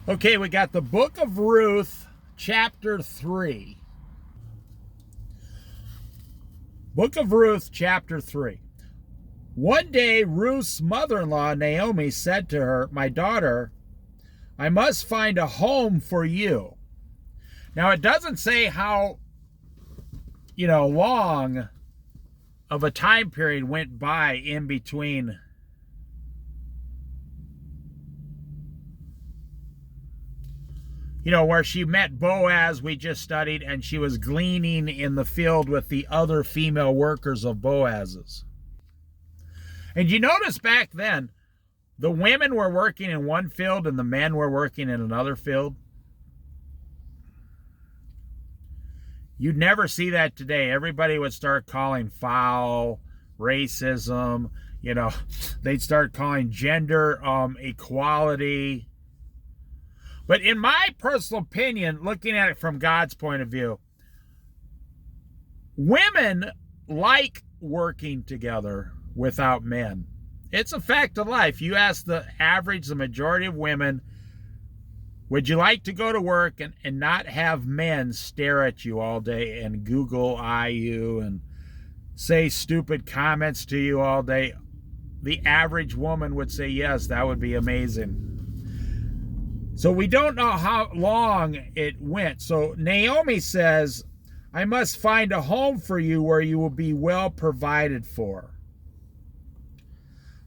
Okay, we got the book of Ruth, chapter 3. Book of Ruth, chapter 3. One day, Ruth's mother-in-law, Naomi, said to her, "My daughter, I must find a home for you." Now, it doesn't say how, long of a time period went by in between where she met Boaz, we just studied, and she was gleaning in the field with the other female workers of Boaz's. And you notice back then, the women were working in one field and the men were working in another field. You'd never see that today. Everybody would start calling foul, racism, they'd start calling gender equality. But in my personal opinion, looking at it from God's point of view, women like working together without men. It's a fact of life. You ask the majority of women, would you like to go to work and not have men stare at you all day and Google eye you and say stupid comments to you all day? The average woman would say, yes, that would be amazing. So we don't know how long it went. So Naomi says, I must find a home for you where you will be well provided for.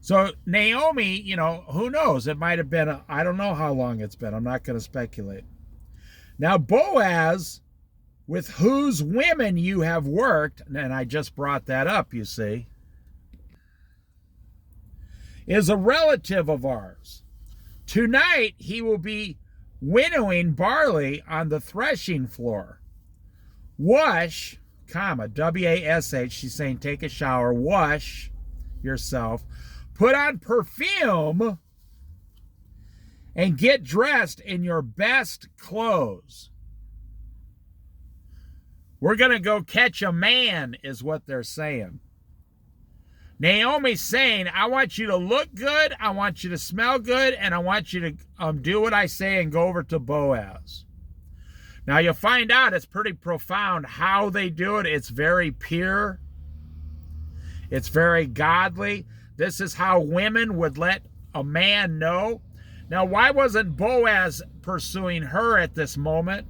So Naomi, who knows? It might have been, I don't know how long it's been. I'm not going to speculate. Now Boaz, with whose women you have worked, and I just brought that up, you see, is a relative of ours. Tonight he will be winnowing barley on the threshing floor. Wash, W-A-S-H, she's saying take a shower, wash yourself, put on perfume, and get dressed in your best clothes. We're going to go catch a man, is what they're saying. Naomi's saying, I want you to look good, I want you to smell good, and I want you to do what I say and go over to Boaz. Now you'll find out it's pretty profound how they do it. It's very pure. It's very godly. This is how women would let a man know. Now, why wasn't Boaz pursuing her at this moment?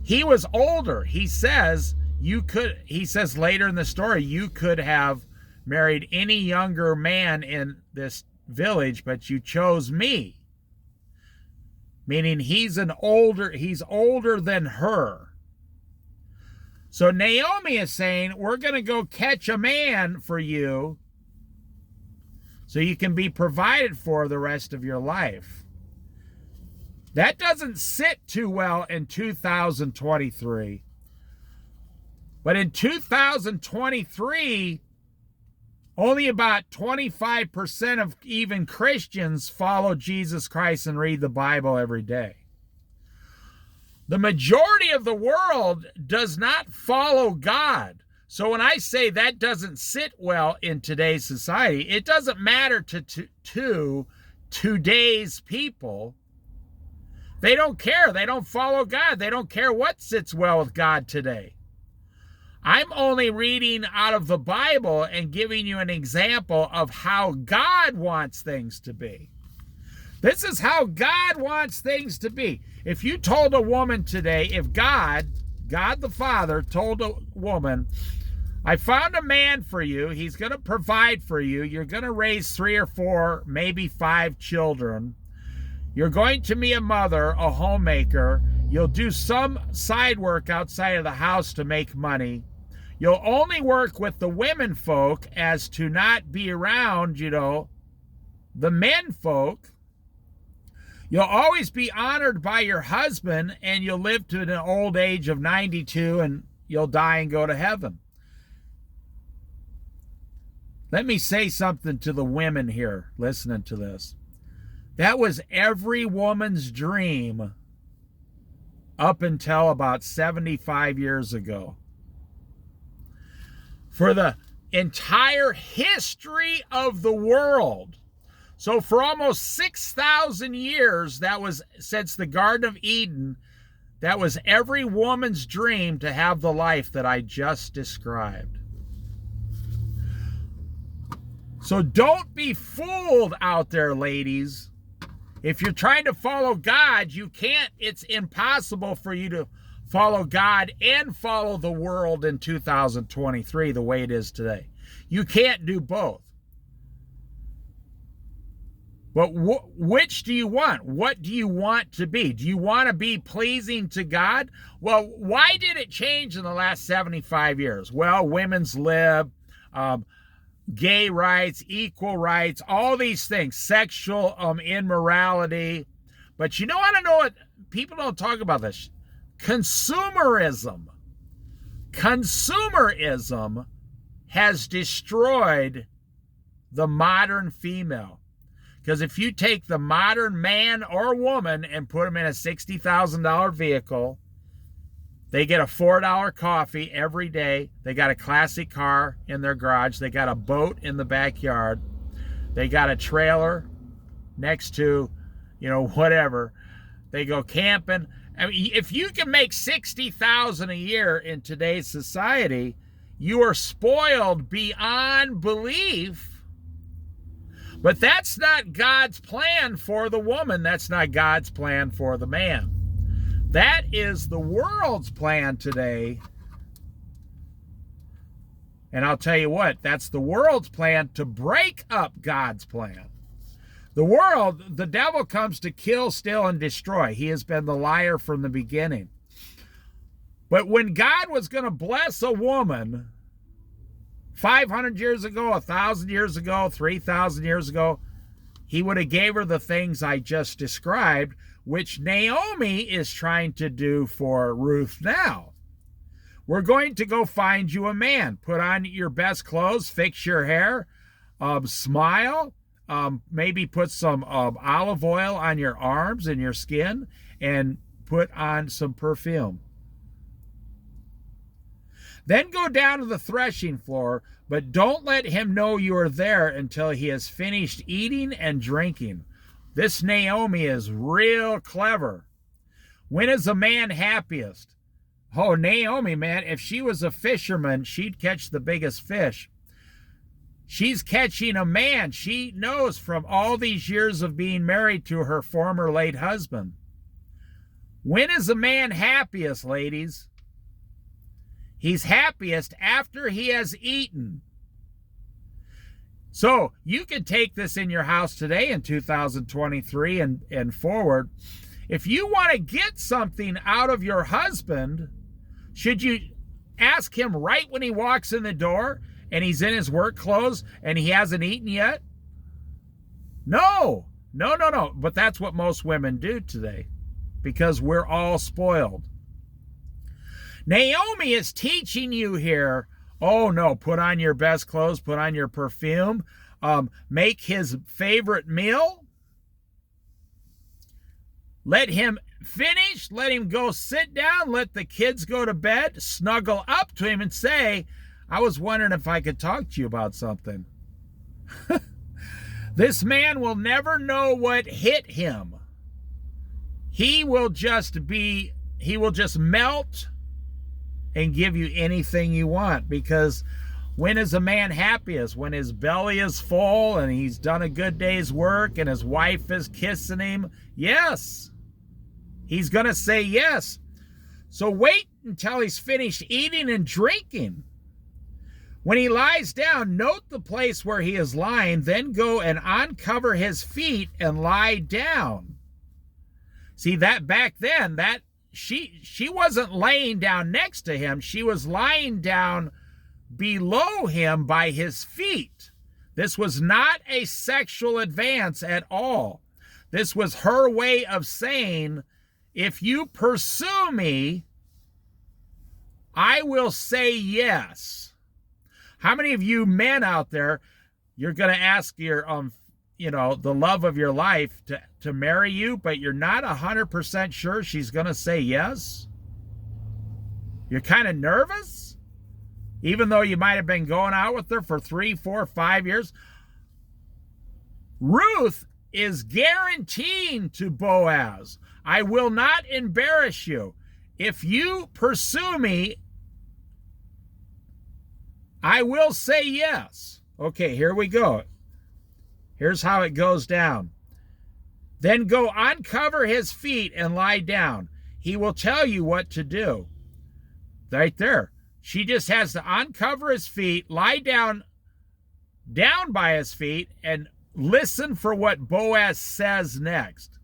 He was older. He says later in the story, you could have married any younger man in this village, but you chose me. Meaning he's older than her. So Naomi is saying, we're going to go catch a man for you so you can be provided for the rest of your life. That doesn't sit too well in 2023. But in 2023, only about 25% of even Christians follow Jesus Christ and read the Bible every day. The majority of the world does not follow God. So when I say that doesn't sit well in today's society, it doesn't matter to today's people. They don't care. They don't follow God. They don't care what sits well with God today. I'm only reading out of the Bible and giving you an example of how God wants things to be. This is how God wants things to be. If you told a woman today, if God the Father told a woman, I found a man for you, he's going to provide for you, you're going to raise 3 or 4, maybe 5 children, you're going to be a mother, a homemaker, you'll do some side work outside of the house to make money. You'll only work with the women folk as to not be around, the men folk. You'll always be honored by your husband, and you'll live to an old age of 92, and you'll die and go to heaven. Let me say something to the women here listening to this. That was every woman's dream up until about 75 years ago. For the entire history of the world, So for almost 6,000 years, that was since the Garden of Eden, that was every woman's dream to have the life that I just described. So don't be fooled out there, ladies. If you're trying to follow God, you can't. It's impossible for you to follow God and follow the world in 2023 the way it is today. You can't do both. But which do you want? What do you want to be? Do you want to be pleasing to God? Well, why did it change in the last 75 years? Well, women's lib, gay rights, equal rights, all these things, sexual immorality. But you want to know what? People don't talk about this. Consumerism. Consumerism has destroyed the modern female. Because if you take the modern man or woman and put them in a $60,000 vehicle, they get a $4 coffee every day. They got a classic car in their garage. They got a boat in the backyard. They got a trailer next to, whatever. They go camping. I mean, if you can make $60,000 a year in today's society, you are spoiled beyond belief. But that's not God's plan for the woman. That's not God's plan for the man. That is the world's plan today. And I'll tell you what, that's the world's plan to break up God's plan. The devil comes to kill, steal, and destroy. He has been the liar from the beginning. But when God was going to bless a woman 500 years ago, 1,000 years ago, 3,000 years ago, he would have gave her the things I just described, which Naomi is trying to do for Ruth now. We're going to go find you a man. Put on your best clothes, fix your hair, smile, maybe put some olive oil on your arms and your skin, and put on some perfume. Then go down to the threshing floor, but don't let him know you are there until he has finished eating and drinking. This Naomi is real clever. When is a man happiest? Oh, Naomi, man, if she was a fisherman, she'd catch the biggest fish. She's catching a man. She knows from all these years of being married to her former late husband. When is a man happiest, ladies? He's happiest after he has eaten. So you can take this in your house today in 2023 and forward. If you want to get something out of your husband, should you ask him right when he walks in the door and he's in his work clothes and he hasn't eaten yet? No. But that's what most women do today because we're all spoiled. Naomi is teaching you here, oh no, put on your best clothes, put on your perfume, make his favorite meal, let him finish, let him go sit down, let the kids go to bed, snuggle up to him and say, I was wondering if I could talk to you about something. This man will never know what hit him. He will just melt and give you anything you want, because when is a man happiest? When his belly is full and he's done a good day's work and his wife is kissing him? Yes. He's going to say yes. So wait until he's finished eating and drinking. When he lies down, note the place where he is lying, then go and uncover his feet and lie down. See, that back then, that she wasn't laying down next to him. She was lying down below him by his feet. This was not a sexual advance at all. This was her way of saying, if you pursue me, I will say yes. How many of you men out there, you're going to ask your, the love of your life to marry you, but you're not 100% sure she's going to say yes? You're kind of nervous? Even though you might have been going out with her for 3, 4, 5 years? Ruth is guaranteeing to Boaz, I will not embarrass you. If you pursue me, I will say yes. Okay, here we go. Here's how it goes down. Then go uncover his feet and lie down. He will tell you what to do. Right there. She just has to uncover his feet, lie down by his feet, and listen for what Boaz says next.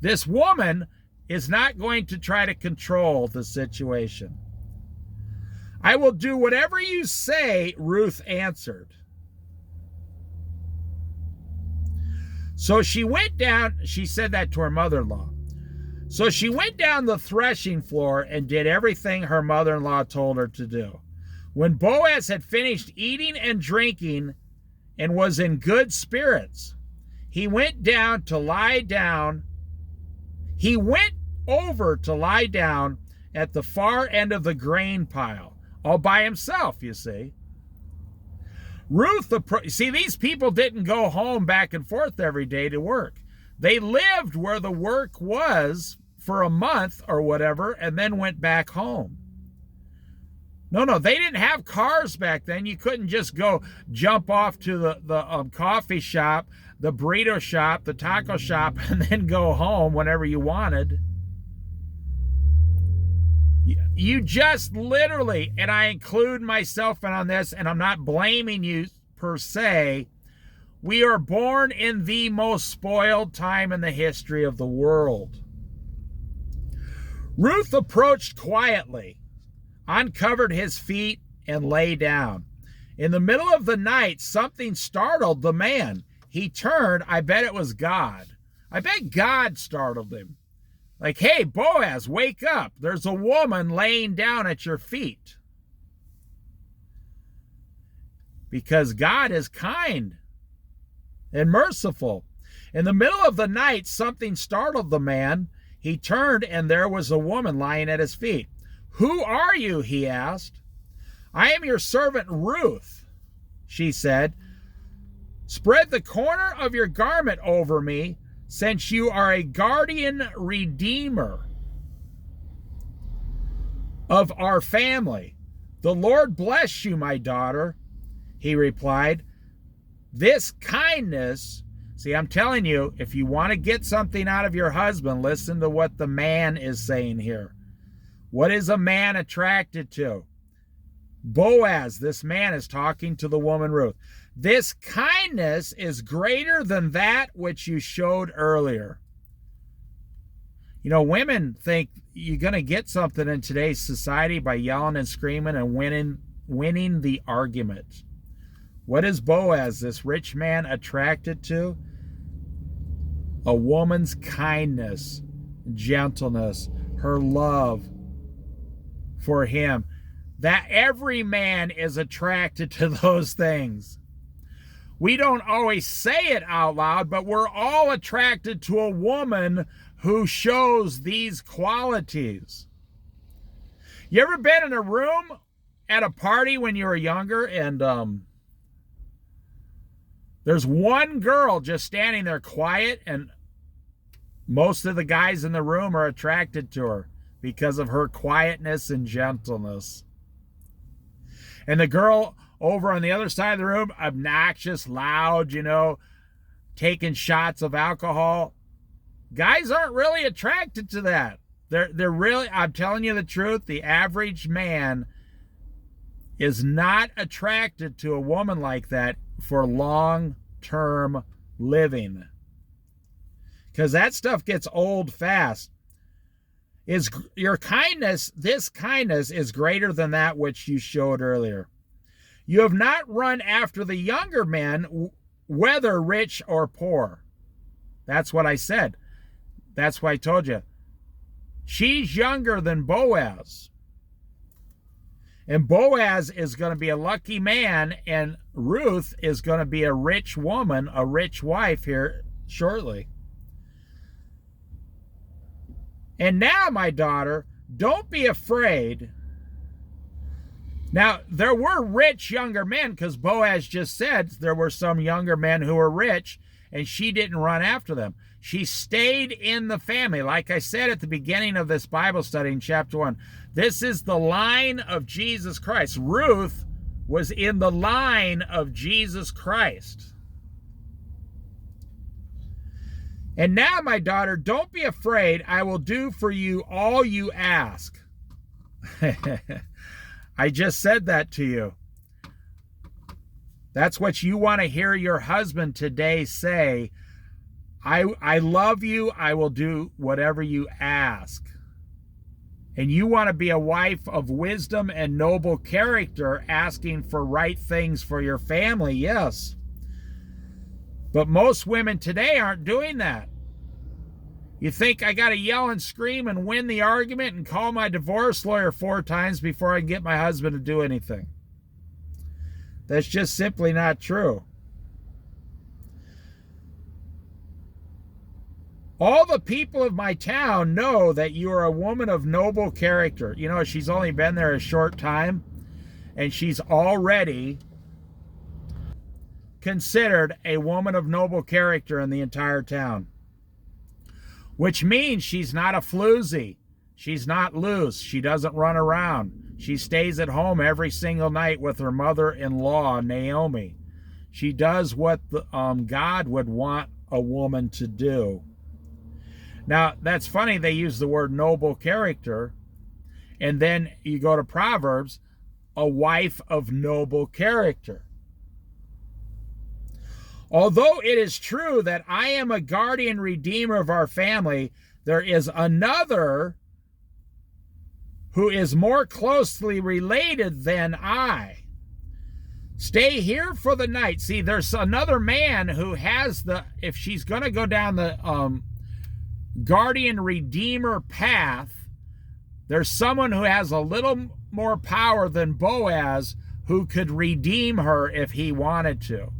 This woman is not going to try to control the situation. I will do whatever you say, Ruth answered. So she went down, she said that to her mother-in-law. So she went down the threshing floor and did everything her mother-in-law told her to do. When Boaz had finished eating and drinking and was in good spirits, he went down to lie down. He went over to lie down at the far end of the grain pile, all by himself, you see. Ruth, see, these people didn't go home back and forth every day to work. They lived where the work was for a month or whatever, and then went back home. No, they didn't have cars back then. You couldn't just go jump off to the coffee shop, the burrito shop, the taco shop, and then go home whenever you wanted. You just literally, and I include myself in on this, and I'm not blaming you per se, we are born in the most spoiled time in the history of the world. Ruth approached quietly, uncovered his feet, and lay down. In the middle of the night, something startled the man. He turned. I bet it was God. I bet God startled him. Like, hey, Boaz, wake up. There's a woman laying down at your feet. Because God is kind and merciful. In the middle of the night, something startled the man. He turned, and there was a woman lying at his feet. Who are you? He asked. I am your servant Ruth, she said. Spread the corner of your garment over me, since you are a guardian redeemer of our family. The Lord bless you, my daughter, he replied. This kindness, see, I'm telling you, if you want to get something out of your husband, listen to what the man is saying here. What is a man attracted to? Boaz, this man, is talking to the woman Ruth. This kindness is greater than that which you showed earlier. You know, women think you're going to get something in today's society by yelling and screaming and winning the argument. What is Boaz, this rich man, attracted to? A woman's kindness, gentleness, her love for him. That every man is attracted to those things. We don't always say it out loud, but we're all attracted to a woman who shows these qualities. You ever been in a room at a party when you were younger and there's one girl just standing there quiet and most of the guys in the room are attracted to her because of her quietness and gentleness. And the girl over on the other side of the room, obnoxious, loud, you know, taking shots of alcohol. Guys aren't really attracted to that. They're really, I'm telling you the truth, the average man is not attracted to a woman like that for long-term living. Because that stuff gets old fast. Is your kindness, this kindness is greater than that which you showed earlier. You have not run after the younger men, whether rich or poor. That's what I said. That's why I told you. She's younger than Boaz. And Boaz is going to be a lucky man, and Ruth is going to be a rich woman, a rich wife here shortly. And now, my daughter, don't be afraid. Now, there were rich younger men, because Boaz just said there were some younger men who were rich, and she didn't run after them. She stayed in the family. Like I said at the beginning of this Bible study in chapter 1, this is the line of Jesus Christ. Ruth was in the line of Jesus Christ. And now, my daughter, don't be afraid. I will do for you all you ask. I just said that to you. That's what you want to hear your husband today say. I love you. I will do whatever you ask. And you want to be a wife of wisdom and noble character, asking for right things for your family, yes. But most women today aren't doing that. You think I got to yell and scream and win the argument and call my divorce lawyer 4 times before I can get my husband to do anything? That's just simply not true. All the people of my town know that you are a woman of noble character. You know, she's only been there a short time, and she's already considered a woman of noble character in the entire town. Which means she's not a floozy. She's not loose. She doesn't run around. She stays at home every single night with her mother-in-law, Naomi. She does what God would want a woman to do. Now, that's funny, they use the word noble character, and then you go to Proverbs, a wife of noble character. Although it is true that I am a guardian redeemer of our family, there is another who is more closely related than I. Stay here for the night. See, there's another man who has if she's going to go down the guardian redeemer path, there's someone who has a little more power than Boaz who could redeem her if he wanted to.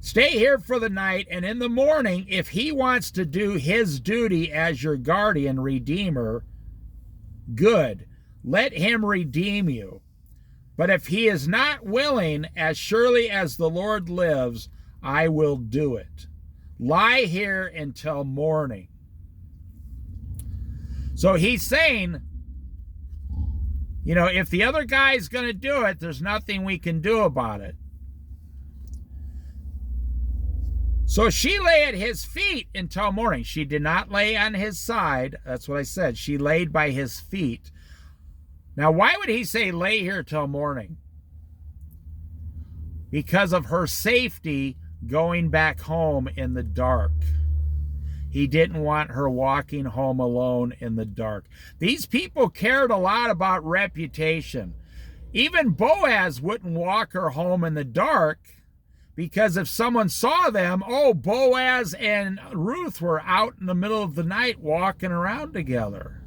Stay here for the night, and in the morning, if he wants to do his duty as your guardian redeemer, good. Let him redeem you. But if he is not willing, as surely as the Lord lives, I will do it. Lie here until morning. So he's saying, you know, if the other guy's going to do it, there's nothing we can do about it. So she lay at his feet until morning. She did not lay on his side. That's what I said. She laid by his feet. Now, why would he say lay here till morning? Because of her safety going back home in the dark. He didn't want her walking home alone in the dark. These people cared a lot about reputation. Even Boaz wouldn't walk her home in the dark, because if someone saw them, oh, Boaz and Ruth were out in the middle of the night walking around together.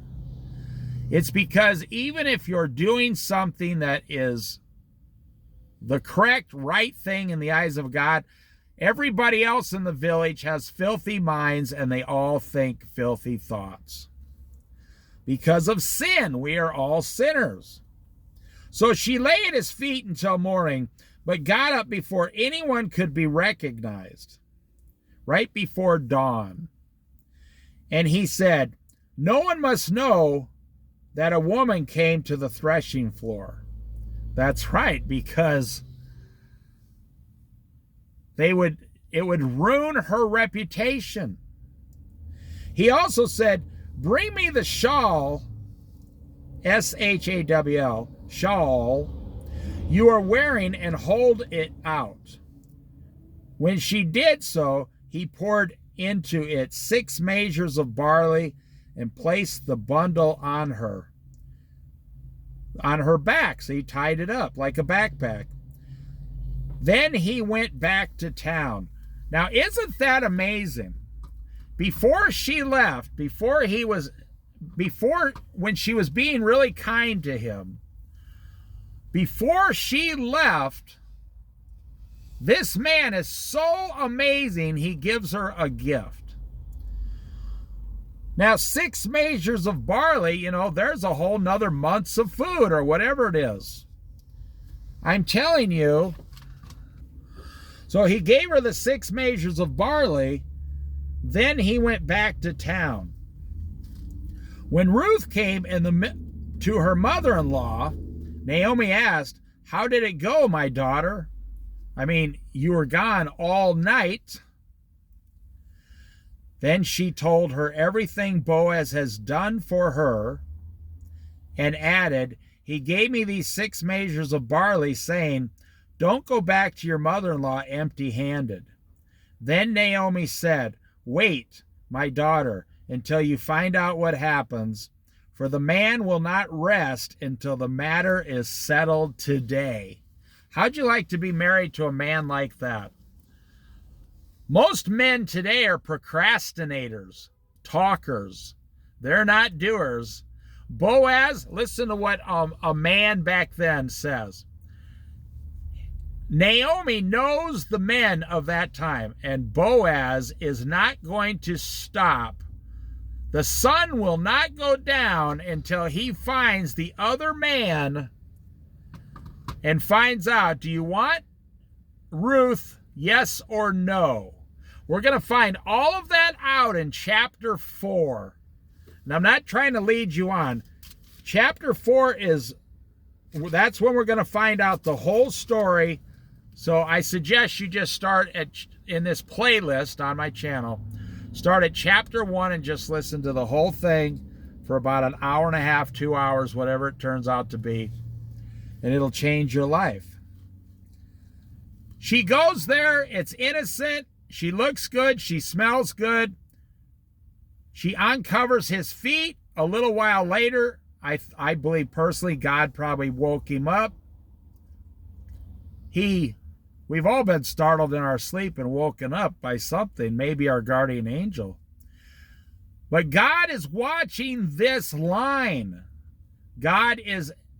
It's because even if you're doing something that is the correct, right thing in the eyes of God, everybody else in the village has filthy minds and they all think filthy thoughts. Because of sin, we are all sinners. So she lay at his feet until morning, but got up before anyone could be recognized, right before dawn. And he said, no one must know that a woman came to the threshing floor. That's right, because it would ruin her reputation. He also said, bring me the shawl, S-H-A-W-L, shawl, you are wearing, and hold it out. When she did so, he poured into it 6 measures of barley and placed the bundle on her back. So he tied it up like a backpack. Then he went back to town. Now, isn't that amazing? Before she left, when she was being really kind to him, before she left, this man is so amazing, he gives her a gift. Now, 6 measures of barley, you know, there's a whole nother month's of food or whatever it is. I'm telling you. So he gave her the 6 measures of barley. Then he went back to town. When Ruth came to her mother-in-law, Naomi asked, "How did it go, my daughter? I mean, you were gone all night." Then she told her everything Boaz has done for her and added, "He gave me these 6 measures of barley, saying, 'Don't go back to your mother-in-law empty-handed.'" Then Naomi said, "Wait, my daughter, until you find out what happens, for the man will not rest until the matter is settled today." How'd you like to be married to a man like that? Most men today are procrastinators, talkers. They're not doers. Boaz, listen to what a man back then says. Naomi knows the men of that time, and Boaz is not going to stop. The sun will not go down until he finds the other man and finds out, do you want Ruth, yes or no? We're going to find all of that out in chapter 4. And I'm not trying to lead you on. Chapter 4 that's when we're going to find out the whole story. So I suggest you just start in this playlist on my channel. Start at chapter 1 and just listen to the whole thing for about an hour and a half, 2 hours, whatever it turns out to be. And it'll change your life. She goes there. It's innocent. She looks good. She smells good. She uncovers his feet. A little while later, I believe personally, God probably woke him up. We've all been startled in our sleep and woken up by something, maybe our guardian angel. But God is watching this line. God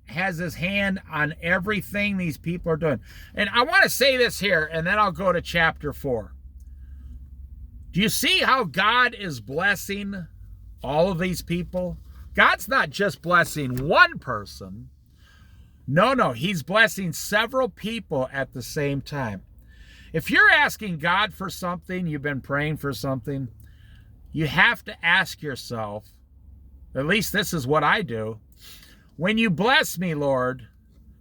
has his hand on everything these people are doing. And I want to say this here, and then I'll go to chapter 4. Do you see how God is blessing all of these people? God's not just blessing one person. No, he's blessing several people at the same time. If you're asking God for something, you've been praying for something, you have to ask yourself, at least this is what I do, when you bless me, Lord,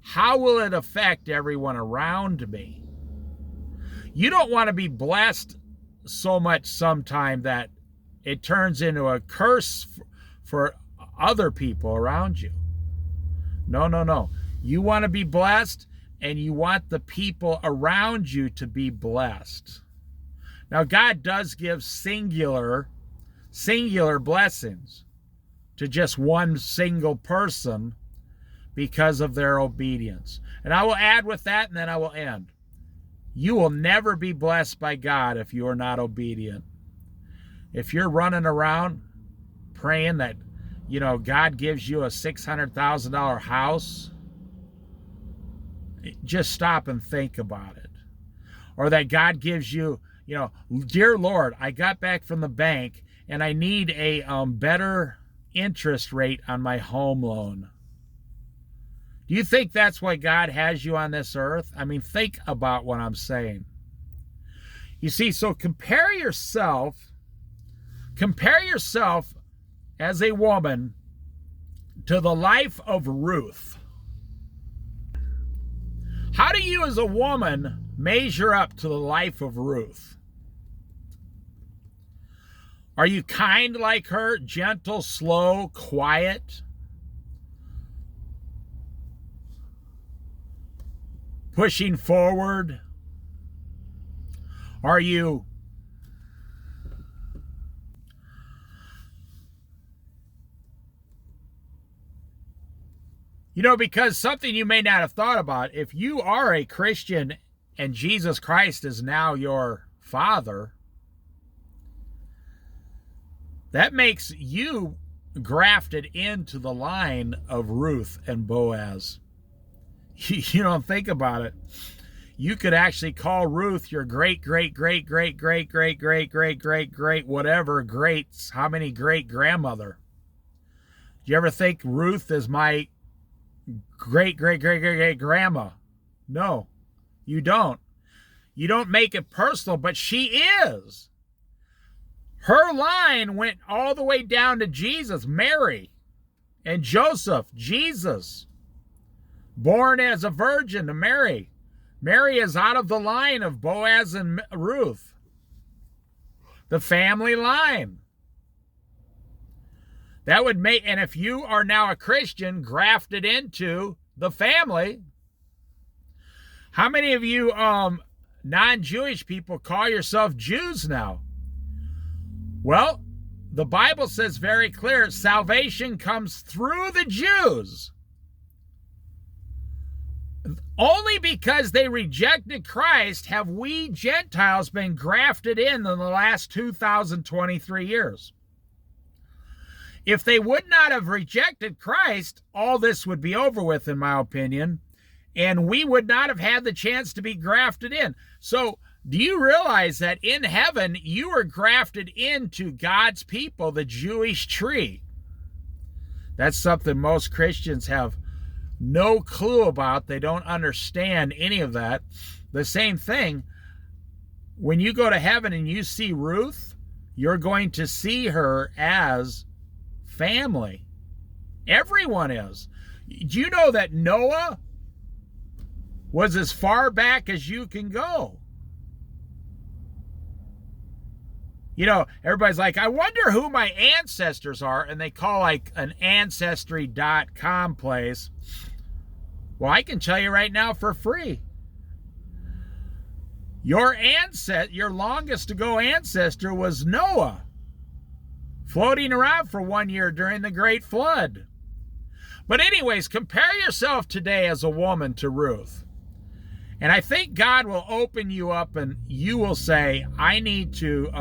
how will it affect everyone around me? You don't want to be blessed so much sometime that it turns into a curse for other people around you. No. You want to be blessed, and you want the people around you to be blessed. Now, God does give singular blessings to just one single person because of their obedience. And I will add with that, and then I will end. You will never be blessed by God if you are not obedient. If you're running around praying that, God gives you a $600,000 house, just stop and think about it. Or that God gives you, dear Lord, I got back from the bank and I need a better interest rate on my home loan. Do you think that's why God has you on this earth? I mean, think about what I'm saying. You see, so compare yourself as a woman to the life of Ruth. How do you as a woman measure up to the life of Ruth? Are you kind like her, gentle, slow, quiet? Pushing forward? Are you because something you may not have thought about, if you are a Christian and Jesus Christ is now your father, that makes you grafted into the line of Ruth and Boaz. You don't think about it. You could actually call Ruth your great whatever greats, how many great grandmother. Do you ever think Ruth is my great grandma? No, you don't. You don't make it personal, but she is. Her line went all the way down to Jesus, Mary, and Joseph, Jesus, born as a virgin to Mary. Mary is out of the line of Boaz and Ruth, the family line. That would make, and if you are now a Christian grafted into the family, how many of you non-Jewish people call yourself Jews now? Well, the Bible says very clear, salvation comes through the Jews. Only because they rejected Christ have we Gentiles been grafted in the last 2023 years. If they would not have rejected Christ, all this would be over with, in my opinion, and we would not have had the chance to be grafted in. So, do you realize that in heaven, you are grafted into God's people, the Jewish tree? That's something most Christians have no clue about. They don't understand any of that. The same thing, when you go to heaven and you see Ruth, you're going to see her as family. Everyone is. Do you know that Noah was as far back as you can go? You know, everybody's like, I wonder who my ancestors are, and they call like an ancestry.com place. Well, I can tell you right now for free. Your longest to go ancestor was Noah, floating around for 1 year during the Great Flood. But anyways, compare yourself today as a woman to Ruth. And I think God will open you up and you will say, I need to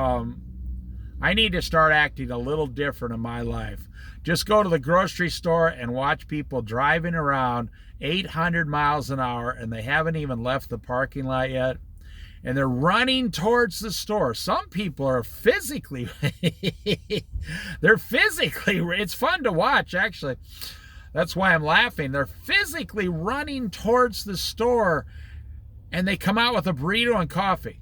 start acting a little different in my life. Just go to the grocery store and watch people driving around 800 miles an hour and they haven't even left the parking lot yet. And they're running towards the store. Some people are physically, it's fun to watch actually. That's why I'm laughing. They're physically running towards the store and they come out with a burrito and coffee.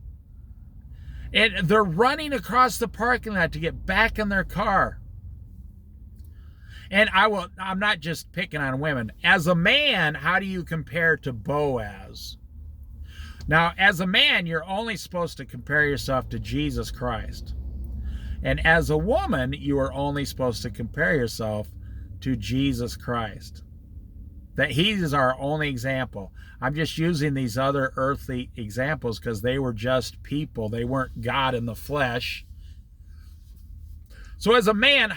And they're running across the parking lot to get back in their car. And I'm not just picking on women. As a man, how do you compare to Boaz? Now, as a man, you're only supposed to compare yourself to Jesus Christ. And as a woman, you are only supposed to compare yourself to Jesus Christ. That he is our only example. I'm just using these other earthly examples because they were just people. They weren't God in the flesh. So as a man,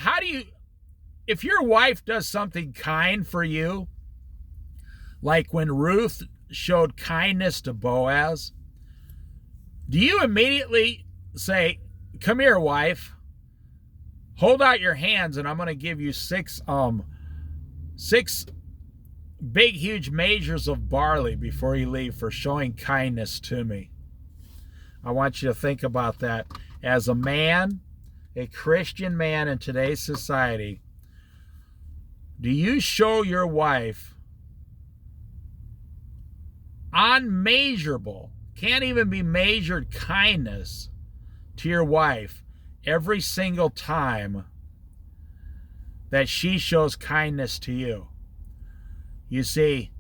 if your wife does something kind for you, like when Ruth showed kindness to Boaz, do you immediately say, come here, wife, hold out your hands and I'm going to give you six big, huge measures of barley before you leave for showing kindness to me? I want you to think about that. As a man, a Christian man in today's society, do you show your wife unmeasurable, can't even be measured kindness to your wife every single time that she shows kindness to you? You see,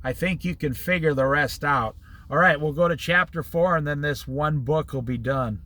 I think you can figure the rest out. All right, we'll go to chapter 4 and then this one book will be done.